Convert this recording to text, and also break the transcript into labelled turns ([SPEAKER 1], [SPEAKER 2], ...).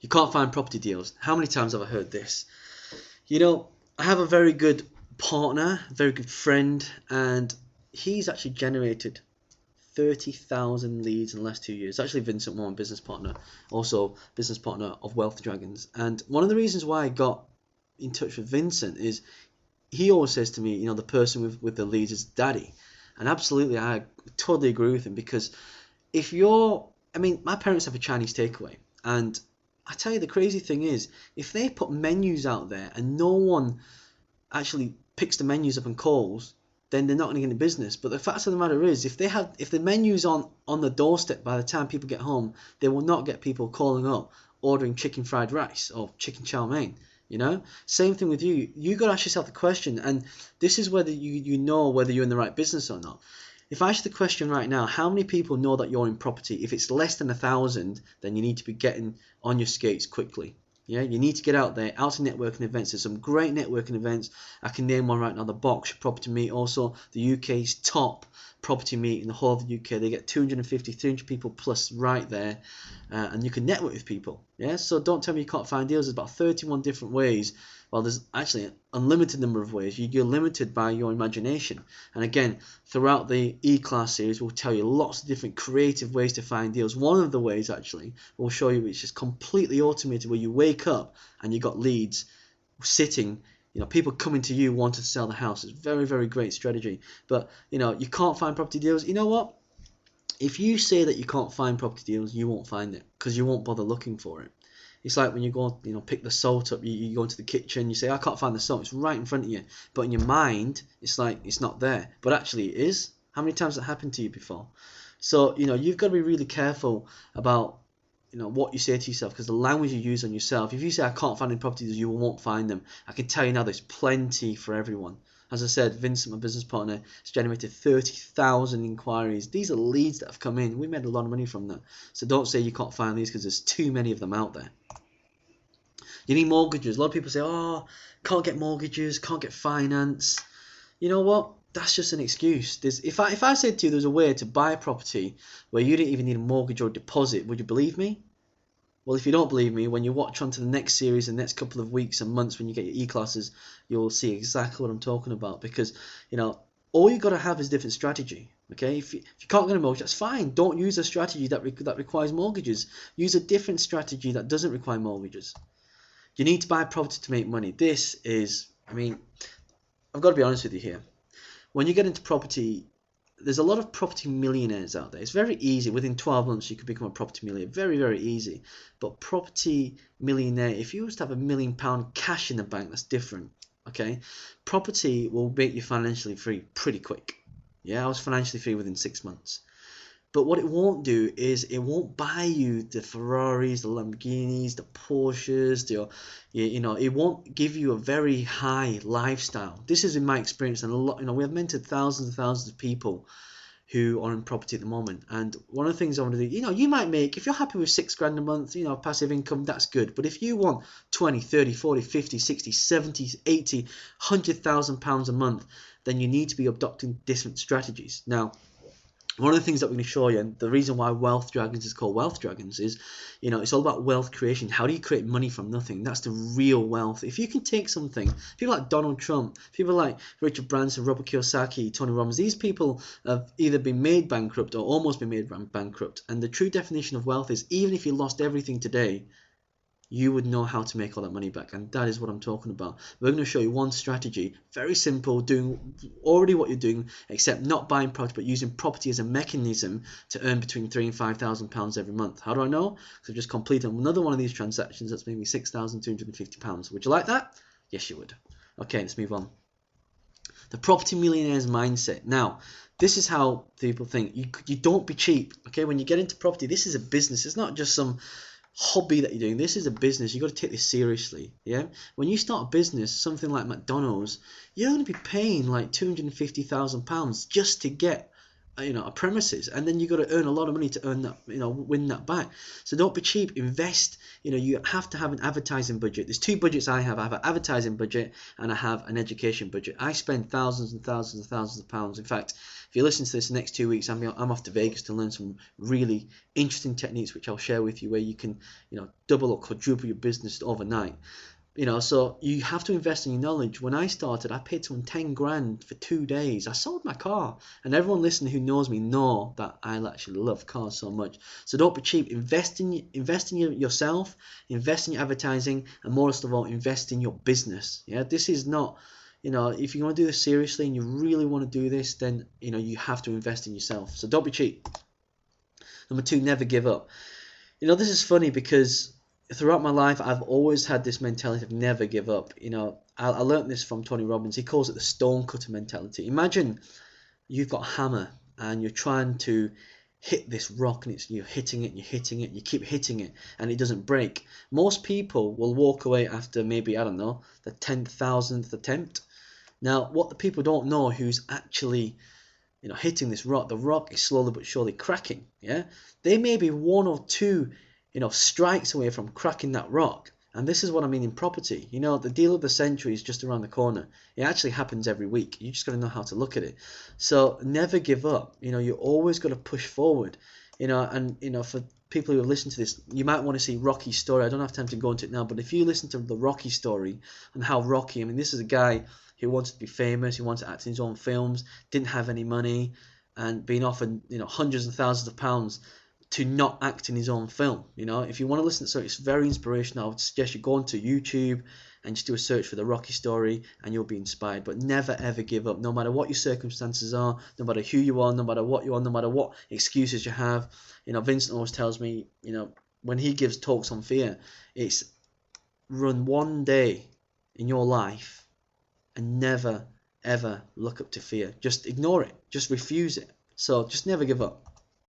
[SPEAKER 1] You can't find property deals. How many times have I heard this? You know, I have a very good partner, a very good friend, and he's actually generated 30,000 leads in the last 2 years. Actually, Vincent, my business partner, also business partner of Wealth Dragons. And one of the reasons why I got in touch with Vincent is he always says to me, you know, the person with the leads is daddy. And absolutely, I totally agree with him, because if you're, I mean, my parents have a Chinese takeaway, and I tell you, the crazy thing is, if they put menus out there and no one actually picks the menus up and calls, then they're not going to get into business. But the fact of the matter is, if the menu's on the doorstep by the time people get home, they will not get people calling up ordering chicken fried rice or chicken chow mein. You know, same thing with you. You got to ask yourself the question, and this is whether you know whether you're in the right business or not. If I ask the question right now, how many people know that you're in property? If it's less than 1,000, then you need to be getting on your skates quickly. Yeah, you need to get out there, out to networking events. There's some great networking events. I can name one right now, the Box Property Meet, also the UK's top property meet in the whole of the UK. They get 250, 300 people plus right there, and you can network with people. Yeah, so don't tell me you can't find deals. There's about 31 different ways. Well, there's actually an unlimited number of ways. You're limited by your imagination. And again, throughout the E-Class series, we'll tell you lots of different creative ways to find deals. One of the ways, actually, we'll show you, which is completely automated, where you wake up and you got leads sitting, you know, people coming to you wanting to sell the house. It's very, very great strategy. But, you know, you can't find property deals. You know what? If you say that you can't find property deals, you won't find it, because you won't bother looking for it. It's like when you go, you know, pick the salt up, you go into the kitchen, you say, I can't find the salt, it's right in front of you. But in your mind, it's like, it's not there. But actually it is. How many times has that happened to you before? So, you know, you've got to be really careful about, you know, what you say to yourself, because the language you use on yourself, if you say, I can't find any properties, you won't find them. I can tell you now, there's plenty for everyone. As I said, Vincent, my business partner, has generated 30,000 inquiries. These are leads that have come in. We made a lot of money from that. So don't say you can't find these, because there's too many of them out there. You need mortgages. A lot of people say, oh, can't get mortgages, can't get finance. You know what? That's just an excuse. If I said to you there's a way to buy a property where you didn't even need a mortgage or deposit, would you believe me? Well, if you don't believe me, when you watch on to the next series, the next couple of weeks and months, when you get your E-classes, you'll see exactly what I'm talking about. Because, you know, all you got to have is different strategy. Okay, if you can't get a mortgage, that's fine. Don't use a strategy that requires mortgages. Use a different strategy that doesn't require mortgages. You need to buy property to make money. This is, I mean, I've got to be honest with you here. When you get into property, there's a lot of property millionaires out there. It's very easy. Within 12 months, you could become a property millionaire. Very, very easy. But property millionaire, if you was to have £1 million cash in the bank, that's different. Okay? Property will make you financially free pretty quick. Yeah, I was financially free within 6 months. But what it won't do is it won't buy you the Ferraris, the Lamborghinis, the Porsches, you know, it won't give you a very high lifestyle. This is in my experience, and a lot, you know, we have mentored thousands and thousands of people who are in property at the moment. And one of the things I want to do, you know, you might make, if you're happy with £6,000 a month, you know, passive income, that's good. But if you want 20, 30, 40, 50, 60, 70, 80, £100,000 a month, then you need to be adopting different strategies. Now, one of the things that we're going to show you, and the reason why Wealth Dragons is called Wealth Dragons, is, you know, it's all about wealth creation. How do you create money from nothing? That's the real wealth. If you can take something, people like Donald Trump, people like Richard Branson, Robert Kiyosaki, Tony Robbins, these people have either been made bankrupt or almost been made bankrupt. And the true definition of wealth is, even if you lost everything today, you would know how to make all that money back. And that is what I'm talking about. We're going to show you one strategy, very simple, doing already what you're doing, except not buying property, but using property as a mechanism to earn between £3,000 and £5,000 every month. How do I know? Because I've just completed another one of these transactions that's made me £6,250. Would you like that? Yes, you would. Okay, let's move on. The property millionaire's mindset. Now, this is how people think. You don't be cheap. Okay, when you get into property, this is a business. It's not just some hobby that you're doing. This is a business. You've got to take this seriously. Yeah, when you start a business, something like McDonald's, you're going to be paying like £250,000 just to get a premises, and then you got to earn a lot of money to earn that, win that back. So don't be cheap. Invest. You have to have an advertising budget. There's two budgets I have. I have an advertising budget and I have an education budget. I spend thousands and thousands and thousands of pounds. In fact, if you listen to this the next 2 weeks, I'm off to Vegas to learn some really interesting techniques which I'll share with you, where you can double or quadruple your business overnight. So you have to invest in your knowledge. When I started, I paid someone 10 grand for 2 days. I sold my car, and everyone listening who knows me know that I actually love cars so much. So don't be cheap. Invest in yourself, invest in your advertising, and most of all, invest in your business. Yeah, this is not, if you want to do this seriously and you really want to do this, then you have to invest in yourself. So don't be cheap. Number 2, never give up. This is funny because throughout my life, I've always had this mentality of never give up. I learned this from Tony Robbins. He calls it the stonecutter mentality. Imagine you've got a hammer and you're trying to hit this rock, and you're hitting it, and you're hitting it, and you keep hitting it, and it doesn't break. Most people will walk away after maybe, I don't know, the 10,000th attempt. Now, what the people don't know who's actually hitting this rock, the rock is slowly but surely cracking. Yeah, they may be 1 or 2 strikes away from cracking that rock. And this is what I mean in property. The deal of the century is just around the corner. It actually happens every week. You just got to know how to look at it. So never give up. You always got to push forward. And for people who have listened to this, you might want to see Rocky's story. I don't have time to go into it now, but if you listen to the Rocky story and how Rocky, this is a guy who wanted to be famous, who wanted to act in his own films, didn't have any money, and being offered hundreds of thousands of pounds to not act in his own film. If you want to listen to it, it's very inspirational. I would suggest you go onto YouTube and just do a search for the Rocky story, and you'll be inspired. But never ever give up, no matter what your circumstances are, no matter who you are, no matter what you are, no matter what excuses you have. Vincent always tells me, when he gives talks on fear, it's run one day in your life and never ever look up to fear. Just ignore it, just refuse it. So just never give up.